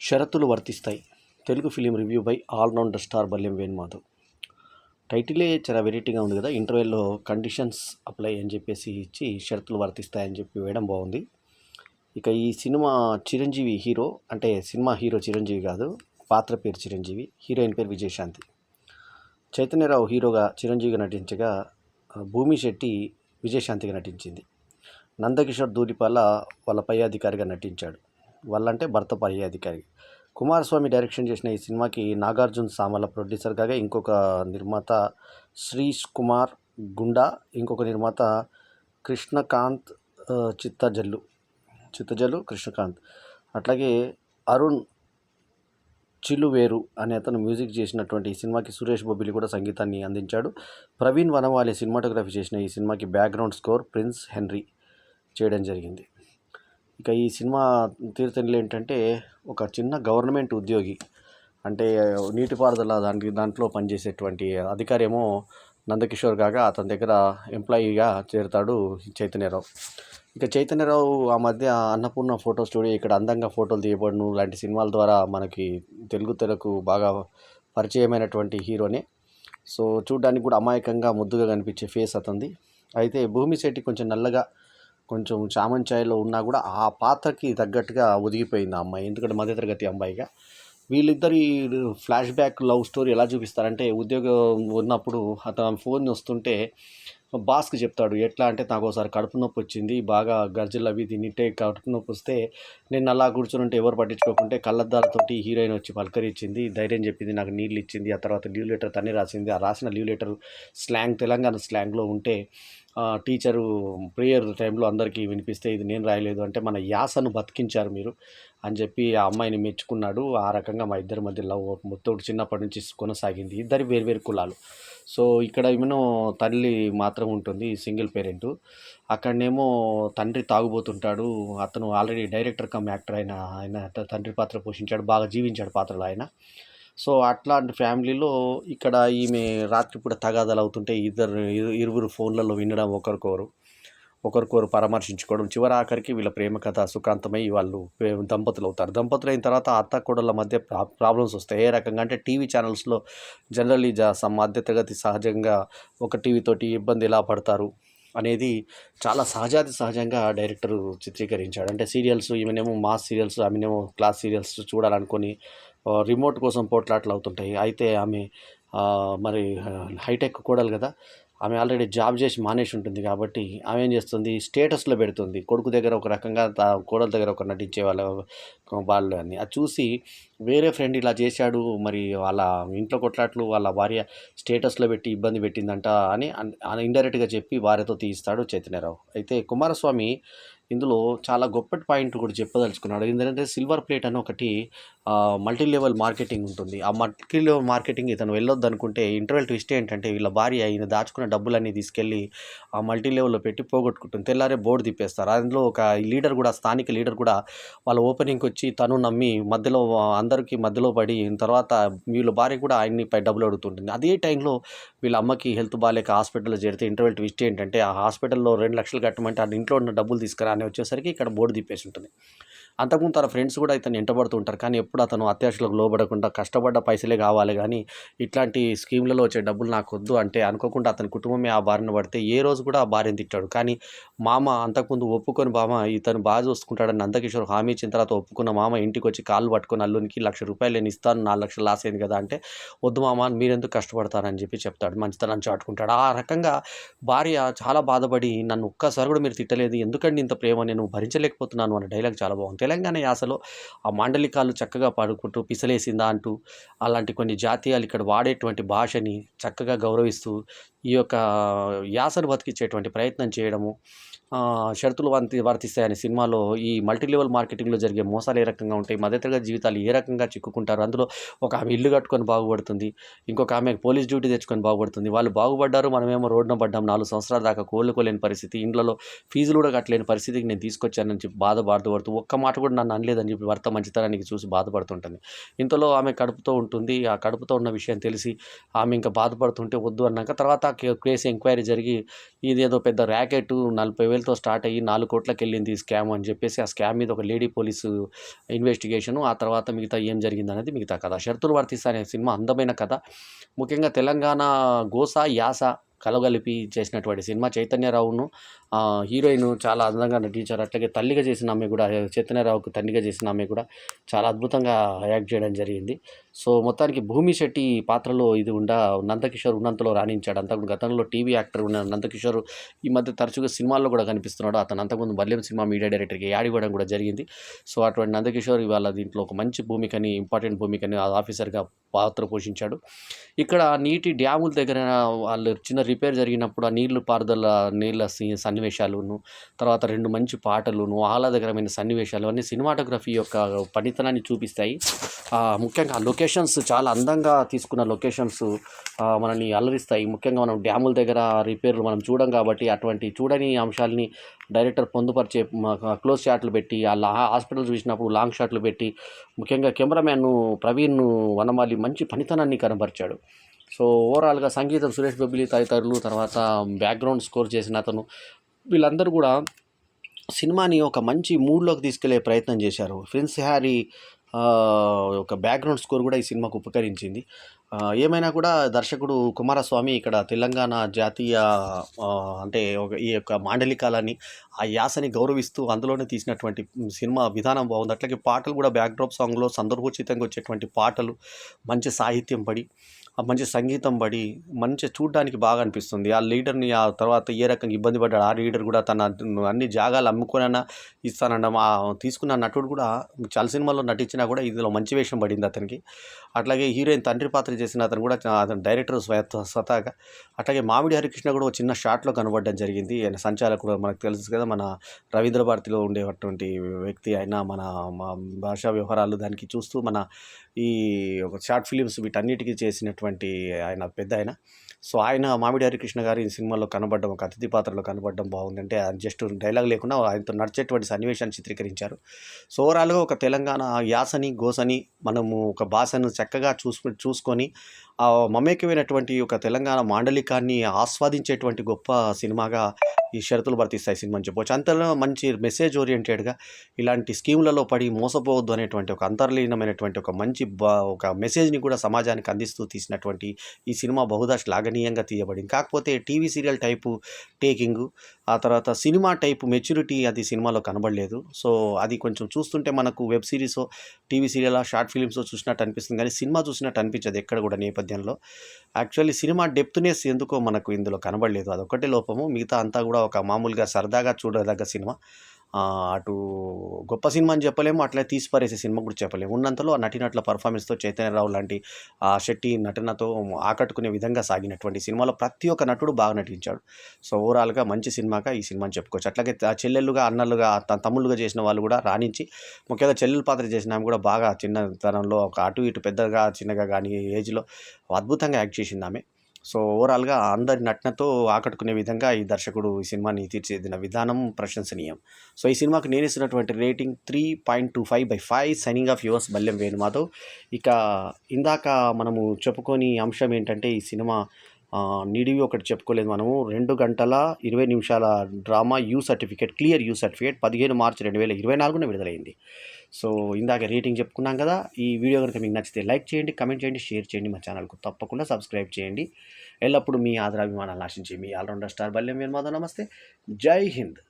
షరతులు వర్తిస్తాయి. Telugu film review by all rounder star Balyam Venumadhav. టైటిలే చాలా వెరైటీగా ఉంది కదా. ఇంటర్వెల్లో కండిషన్స్ అప్లై అని చెప్పేసి ఇచ్చి షరతులు వర్తిస్తాయని చెప్పి వేయడం బాగుంది. ఇక ఈ సినిమా చిరంజీవి హీరో, అంటే సినిమా హీరో చిరంజీవి కాదు, పాత్ర పేరు చిరంజీవి, హీరోయిన్ పేరు విజయశాంతి. చైతన్యరావు హీరోగా చిరంజీవిగా నటించగా భూమి శెట్టి విజయశాంతిగా నటించింది. నందకిషోర్ ధూళిపాల వాళ్ళ పై అధికారిగా నటించాడు. వాళ్ళంటే భర్త పై అధికారి. కుమారస్వామి డైరెక్షన్ చేసిన ఈ సినిమాకి నాగార్జున సామల ప్రొడ్యూసర్ కాగా, ఇంకొక నిర్మాత శ్రీష్ కుమార్ గుండా, ఇంకొక నిర్మాత కృష్ణకాంత్ చిత్తజల్లు కృష్ణకాంత్. అట్లాగే అరుణ్ చిలువేరు అనే అతను మ్యూజిక్ చేసినటువంటి ఈ సినిమాకి సురేష్ బొబ్బిలి కూడా సంగీతాన్ని అందించాడు. ప్రవీణ్ వనవాలే సినిమాటోగ్రఫీ చేసిన ఈ సినిమాకి బ్యాక్గ్రౌండ్ స్కోర్ ప్రిన్స్ హెన్రీ చేయడం జరిగింది. ఇక ఈ సినిమా తీరుతెన్నులు ఏంటంటే, ఒక చిన్న గవర్నమెంట్ ఉద్యోగి, అంటే నీటిపారుదల దాంట్లో పనిచేసేటువంటి అధికారి ఏమో నందకిషోర్ కాగా, అతని దగ్గర ఎంప్లాయీగా చేరుతాడు చైతన్యరావు. ఇక చైతన్యరావు ఆ మధ్య అన్నపూర్ణ ఫోటో స్టూడియో, ఇక్కడ అందంగా ఫోటోలు తీయబడును లాంటి సినిమాల ద్వారా మనకి తెలుగు తెరకు బాగా పరిచయమైనటువంటి హీరోనే. సో చూడ్డానికి కూడా అమాయకంగా ముద్దుగా కనిపించే ఫేస్ అతనిది. అయితే భూమి శెట్టి కొంచెం నల్లగా, కొంచెం చామంచాయలో ఉన్నా కూడా ఆ పాత్రకి తగ్గట్టుగా ఒదిగిపోయింది ఆ అమ్మాయి, ఎందుకంటే మధ్యతరగతి అమ్మాయిగా. వీళ్ళిద్దరి ఫ్లాష్ బ్యాక్ లవ్ స్టోరీ ఎలా చూపిస్తారంటే, ఉద్యోగం ఉన్నప్పుడు అతను ఫోన్ వస్తుంటే బాస్కి చెప్తాడు. ఎట్లా అంటే, నాకు ఒకసారి కడుపు నొప్పి వచ్చింది, బాగా గర్జలు అవి తింటే కడుపు నొప్పి వస్తే నేను అలా కూర్చుంటే ఎవరు పట్టించుకోకుంటే కళ్ళద్దాలతోటి హీరోయిన్ వచ్చి పలకరించింది, ధైర్యం చెప్పింది, నాకు నీళ్ళు ఇచ్చింది, ఆ తర్వాత లీవ్ లెటర్ తనే రాసింది. ఆ రాసిన లీవ్ లెటర్ స్లాంగ్ తెలంగాణ స్లాంగ్లో ఉంటే టీచరు ప్రేయర్ టైంలో అందరికీ వినిపిస్తే ఇది నేను రాయలేదు అంటే, మన యాసను బతికించారు మీరు అని చెప్పి ఆ అమ్మాయిని మెచ్చుకున్నాడు. ఆ రకంగా మా ఇద్దరి మధ్య లవ్ మొత్తం చిన్నప్పటి నుంచి కొనసాగింది. ఇద్దరి వేరువేరు కులాలు. సో ఇక్కడ ఏమో తల్లి మాత్రం ఉంటుంది, సింగిల్ పేరెంటు. అక్కడనేమో తండ్రి తాగుబోతుంటాడు. అతను ఆల్రెడీ డైరెక్టర్ కమ్ యాక్టర్, ఆయన తండ్రి పాత్ర పోషించాడు, బాగా జీవించాడు పాత్రలో ఆయన. సో అట్లాంటి ఫ్యామిలీలో ఇక్కడ ఈమె రాత్రిపూట తగాదాలు అవుతుంటే ఇరువురు ఫోన్లలో వినడం, ఒకరికొకరు పరామర్శించుకోవడం, చివరి ఆఖరికి వీళ్ళ ప్రేమ కథ సుఖాంతమై వాళ్ళు దంపతులు అవుతారు. దంపతులు అయిన తర్వాత అత్త కోడళ్ళ మధ్య ప్రాబ్లమ్స్ వస్తాయి. ఏ రకంగా అంటే, టీవీ ఛానల్స్లో జనరల్లీ మధ్యతరగతి సహజంగా ఒక టీవీతోటి ఇబ్బంది ఎలా పడతారు అనేది చాలా సహజంగా డైరెక్టరు చిత్రీకరించాడు. అంటే సీరియల్స్, ఈమెనేమో మాస్ సీరియల్స్, ఆమెనేమో క్లాస్ సీరియల్స్ చూడాలనుకొని రిమోట్ కోసం పోట్లాట్లు అవుతుంటాయి. అయితే ఆమె మరి హైటెక్ కోడలు కదా, ఆమె ఆల్రెడీ జాబ్ చేసి మానేసి ఉంటుంది కాబట్టి ఆమె ఏం చేస్తుంది, స్టేటస్లో పెడుతుంది. కొడుకు దగ్గర ఒక రకంగా, కోడల దగ్గర ఒక నటించే వాళ్ళు అని. అది చూసి వేరే ఫ్రెండ్ ఇలా చేశాడు, మరి వాళ్ళ ఇంట్లో కొట్లాట్లు వాళ్ళ భార్య స్టేటస్లో పెట్టి ఇబ్బంది పెట్టిందంట అని ఇండైరెక్ట్గా చెప్పి భార్యతో తీయిస్తాడు చైతన్యరావు. అయితే కుమారస్వామి ఇందులో చాలా గొప్పటి పాయింట్ కూడా చెప్పదలుచుకున్నాడు. ఏంటంటే, సిల్వర్ ప్లేట్ అని ఒకటి మల్టీ లెవెల్ మార్కెటింగ్ ఉంటుంది. ఆ మల్టీ లెవెల్ మార్కెటింగ్ ఇతను వెళ్ళొద్దు అనుకుంటే, ఇంటర్వెల్ ట్విస్ట్ ఏంటంటే, వీళ్ళ భార్య ఈయన దాచుకున్న డబ్బులన్నీ తీసుకెళ్ళి ఆ మల్టీ లెవెల్లో పెట్టి పోగొట్టుకుంటుంది. తెల్లారే బోర్డు తిప్పేస్తారు. అందులో ఒక లీడర్ కూడా, స్థానిక లీడర్ కూడా వాళ్ళ ఓపెనింగ్కి వచ్చి తను నమ్మి అందరికీ మధ్యలో పడి, తర్వాత వీళ్ళ భార్య కూడా ఆయన్ని పై డబ్బులు అడుగుతుంటుంది. అదే టైంలో వీళ్ళ అమ్మకి హెల్త్ బాగాలేక హాస్పిటల్లో చేరితే ఇంటర్వెల్ ట్విస్ట్ ఏంటంటే, ఆ హాస్పిటల్లో 2 లక్షలు కట్టమంటే ఆ ఇంట్లో ఉన్న డబ్బులు తీసుకురా అని వచ్చేసరికి ఇక్కడ బోర్డు తిప్పేసి ఉంటుంది. అంతకుముందు తన ఫ్రెండ్స్ కూడా ఇతను ఎంటబడుతూ ఉంటారు, కానీ ఎప్పుడు అతను అత్యాశలకు లోబడకుండా కష్టపడ్డ పైసలే కావాలి కానీ ఇట్లాంటి స్కీమ్లలో వచ్చే డబ్బులు నాకు వద్దు అంటే, అనుకోకుండా అతని కుటుంబమే ఆ బారిన పడితే ఏ రోజు కూడా ఆ భార్యను తిట్టాడు. కానీ మామ అంతకుముందు ఒప్పుకొని, ఇతను బాగా చూసుకుంటాడని నందకిషోర్ హామీ ఇచ్చిన తర్వాత ఒప్పుకున్న మామ ఇంటికి వచ్చి కాళ్ళు పట్టుకొని అల్లునికి ₹1,00,000 నేను ఇస్తాను, 4 లక్షలు లాస్ అయింది కదా అంటే, వద్దు మామ మీరెందుకు కష్టపడతారని చెప్పి చెప్తాడు, మంచితనం చాటుకుంటాడు. ఆ రకంగా భార్య చాలా బాధపడి, నన్ను ఒక్కసారి కూడా మీరు తిట్టలేదు, ఎందుకండి ఇంత ప్రేమ, నేను భరించలేకపోతున్నాను అన్న డైలాగ్ చాలా బాగుంది. తెలంగాణ యాసలో ఆ మాండలికాలు చక్కగా పాడుకుంటూ, పిసలేసిందా అంటూ అలాంటి కొన్ని జాతీయాలు ఇక్కడ వాడేటువంటి భాషని చక్కగా గౌరవిస్తూ ఈ యొక్క యాసను బతికించేటువంటి ప్రయత్నం చేయడము. షరతులు వర్తిస్తాయనే సినిమాలో ఈ మల్టీ లెవెల్ మార్కెటింగ్లో జరిగే మోసాలు ఏ రకంగా ఉంటాయి, మధ్యతరగతి జీవితాలు ఏ రకంగా చిక్కుకుంటారు, అందులో ఒక ఆమె ఇల్లు కట్టుకొని బాగుపడుతుంది, ఇంకొక ఆమె పోలీస్ డ్యూటీ తెచ్చుకొని బాగుపడుతుంది. వాళ్ళు బాగుపడ్డారు, మనమేమో రోడ్డున పడ్డాం, 4 సంవత్సరాల దాకా కోలుకోలేని పరిస్థితి, ఇంట్లో ఫీజులు కూడా కట్టలేని పరిస్థితికి నేను తీసుకొచ్చానని చెప్పి బాధపడుతూ ఒక్క మాట కూడా నన్ను అనలేదని చెప్పి భర్త మంచితనానికి చూసి బాధపడుతుంటుంది. ఇంతలో ఆమె కడుపుతో ఉంటుంది. ఆ కడుపుతో ఉన్న విషయం తెలిసి ఆమె ఇంకా బాధపడుతుంటే వద్దు అన్నాక, తర్వాత కేసు ఎంక్వైరీ జరిగి ఇదేదో పెద్ద ర్యాకెట్, 40,000 రూపాయలతో స్టార్ట్ అయ్యి 4 కోట్లకెళ్ళింది స్కామ్ అని చెప్పేసి ఆ స్కామ్ మీద ఒక లేడీ పోలీసు ఇన్వెస్టిగేషను, ఆ తర్వాత మిగతా ఏం జరిగిందనేది మిగతా కథ. 'షరతులు వర్తిస్తాయి' అనే సినిమా అందమైన కథ. ముఖ్యంగా తెలంగాణ గోస, యాస కలగలిపి చేసినటువంటి సినిమా. చైతన్యరావును హీరోయిన్ చాలా అందంగా నటించారు. అట్లాగే తల్లిగా చేసిన ఆమె కూడా, చైతన్యరావుకు తల్లిగా చేసిన ఆమె కూడా చాలా అద్భుతంగా యాక్ట్ చేయడం జరిగింది. సో మొత్తానికి భూమి శెట్టి పాత్రలో ఇది నందకిషోర్ ఉన్నంతలో రాణించాడు. అంతకుముందు గతంలో టీవీ యాక్టర్ ఉన్న నందకిషోర్ ఈ మధ్య తరచుగా సినిమాల్లో కూడా కనిపిస్తున్నాడు. అతను అంతకుముందు బల్యం సినిమా మీడియా డైరెక్టర్కి యాడ్ ఇవ్వడం కూడా జరిగింది. సో అటువంటి నందకిషోర్ ఇవాళ దీంట్లో ఒక మంచి భూమికని, ఇంపార్టెంట్ భూమికని ఆఫీసర్గా పాత్ర పోషించాడు. ఇక్కడ నీటి డ్యాముల దగ్గర వాళ్ళు చిన్న రిపేర్ జరిగినప్పుడు ఆ నీళ్ళ సన్నివేశాలును, తర్వాత 2 మంచి పాటలును, ఆహ్లాదకరమైన సన్నివేశాలు అన్నీ సినిమాటోగ్రఫీ యొక్క పనితనాన్ని చూపిస్తాయి. ముఖ్యంగా లొకేషన్స్ చాలా అందంగా తీసుకున్న లొకేషన్స్ మనల్ని అలరిస్తాయి. ముఖ్యంగా మనం డ్యాముల దగ్గర రిపేర్లు మనం చూడం కాబట్టి అటువంటి చూడని అంశాలని డైరెక్టర్ పొందుపరిచే క్లోజ్ షాట్లు పెట్టి, హాస్పిటల్ చూసినప్పుడు లాంగ్ షాట్లు పెట్టి, ముఖ్యంగా కెమెరామ్యాన్ ప్రవీణ్ వనమాలి మంచి పనితనాన్ని కనబరిచాడు. సో ఓవరాల్గా సంగీతం సురేష్ బొబ్బిలి తదితరులు, తర్వాత బ్యాక్గ్రౌండ్ స్కోర్ చేసిన అతను, వీళ్ళందరూ కూడా సినిమాని ఒక మంచి మూడ్లోకి తీసుకెళ్లే ప్రయత్నం చేశారు. ప్రిన్స్ హ్యారీ ఒక బ్యాక్గ్రౌండ్ స్కోర్ కూడా ఈ సినిమాకు ఉపకరించింది. ఏమైనా కూడా దర్శకుడు కుమారస్వామి ఇక్కడ తెలంగాణ జాతీయ అంటే ఈ యొక్క మాండలికాలని, ఆ యాసని గౌరవిస్తూ అందులోనే తీసినటువంటి సినిమా విధానం బాగుంది. అట్లాగే పాటలు కూడా బ్యాక్డ్రాప్ సాంగ్లో సందర్భోచితంగా వచ్చేటువంటి పాటలు, మంచి సాహిత్యం పడి, మంచి సంగీతం పడి, మంచి చూడడానికి బాగా అనిపిస్తుంది. ఆ లీడర్ని ఆ తర్వాత ఏ రకంగా ఇబ్బంది పడ్డాడు, ఆ లీడర్ కూడా తన అన్ని జాగాలు అమ్ముకొనైనా ఇస్తానడం, తీసుకున్న నటుడు కూడా చాలా సినిమాల్లో నటించినా కూడా ఇందులో మంచి వేషం పడింది అతనికి. అట్లాగే హీరోయిన్ తండ్రి పాత్ర చేసిన అతను కూడా అతను డైరెక్టర్ స్వతహాగా. అట్లాగే మామిడి హరికృష్ణ కూడా చిన్న షాట్లో కనబడడం జరిగింది. ఆయన సంచాలకుడు మనకు తెలుసు కదా, మన రవీంద్ర భారతిలో ఉండేటువంటి వ్యక్తి. ఆయన మన భాషా వ్యవహారాలు దానికి చూస్తూ మన ఈ ఒక షార్ట్ ఫిలిమ్స్ వీటన్నిటికీ చేసినటువంటి ఆయన పెద్ద ఆయన. సో ఆయన మామిడి హరికృష్ణ గారు ఈ సినిమాలో కనబడడం, ఒక అతిథి పాత్రలో కనబడడం బాగుందంటే, జస్ట్ డైలాగ్ లేకుండా ఆయనతో నడిచేటువంటి సన్నివేశాన్ని చిత్రీకరించారు. సో ఓవరాల్గా ఒక తెలంగాణ యాసని, గోసని, మనము ఒక భాషను చక్కగా చూసుకొని మమేకమైనటువంటి ఒక తెలంగాణ మాండలికాన్ని ఆస్వాదించేటువంటి గొప్ప సినిమాగా ఈ షరతులు వర్తిస్తాయి సినిమా అని చెప్పవచ్చు. అంతలో మంచి మెసేజ్ ఓరియంటెడ్గా ఇలాంటి స్కీములలో పడి మోసపోవద్దు అనేటువంటి ఒక అంతర్లీనమైనటువంటి ఒక మంచి ఒక మెసేజ్ని కూడా సమాజానికి అందిస్తూ తీసినటువంటి ఈ సినిమా బహుదా శ్లాఘనీయంగా తీయబడింది. కాకపోతే టీవీ సీరియల్ టైపు టేకింగు, ఆ తర్వాత సినిమా టైపు మెచ్యూరిటీ అది సినిమాలో కనబడలేదు. సో అది కొంచెం చూస్తుంటే మనకు వెబ్ సిరీసో, టీవీ సీరియల్, షార్ట్ ఫిలిమ్సో చూసినట్టు అనిపిస్తుంది, కానీ సినిమా చూసినట్టు అనిపించదు ఎక్కడ కూడా నేపథ్యంలో. యాక్చువల్లీ సినిమా డెప్త్నెస్ ఎందుకో మనకు ఇందులో కనబడలేదు, అదొక్కటే లోపము. మిగతా అంతా కూడా ఒక మామూలుగా సరదాగా చూడదగ్గ సినిమా. అటు గొప్ప సినిమా అని చెప్పలేము, అట్లా తీసిపారేసే సినిమా కూడా చెప్పలేము. ఉన్నంతలో ఆ నటీనటుల పర్ఫార్మెన్స్తో, చైతన్యరావు లాంటి శెట్టి నటనతో ఆకట్టుకునే విధంగా సాగినటువంటి సినిమాలో ప్రతి ఒక్క నటుడు బాగా నటించాడు. సో ఓవరాల్గా మంచి సినిమాగా ఈ సినిమాని చెప్పుకోవచ్చు. అట్లాగే చెల్లెళ్ళుగా, అన్నలుగా, తమ్ముళ్ళుగా చేసిన వాళ్ళు కూడా రాణించి, ముఖ్యంగా చెల్లెల పాత్ర చేసిన ఆమె కూడా బాగా చిన్నతనంలో ఒక అటు ఇటు పెద్దగా చిన్నగా కానీ ఏజ్లో అద్భుతంగా యాక్ట్ చేసింది ఆమె. సో ఓవరాల్గా అందరి నటనతో ఆకట్టుకునే విధంగా ఈ దర్శకుడు ఈ సినిమాని తీర్చిదిద్దిన విధానం ప్రశంసనీయం. సో ఈ సినిమాకి నేను ఇస్తున్నటువంటి rating 3.25/5. Signing off yours Balyam Venumadhav. ఇక ఇందాక మనము చెప్పుకొని అంశం ఏంటంటే, ఈ సినిమా నిడివి ఒకటి చెప్పుకోలేదు మనము. 2 గంటల 20 నిమిషాల డ్రామా, క్లియర్ యూ సర్టిఫికేట్ 15 మార్చి 2024 విడుదలైంది. సో ఇందాక రేటింగ్ చెప్పుకున్నాం కదా. ఈ వీడియో కనుక మీకు నచ్చితే లైక్ చేయండి, కమెంట్ చేయండి, షేర్ చేయండి. మా ఛానల్కు తప్పకుండా సబ్స్క్రైబ్ చేయండి. ఎల్లప్పుడూ మీ ఆదరాభిమానాలను ఆశించి మీ ఆల్రౌండర్ స్టార్ బల్యం వేణుమాధవ్. నమస్తే, జై హింద్.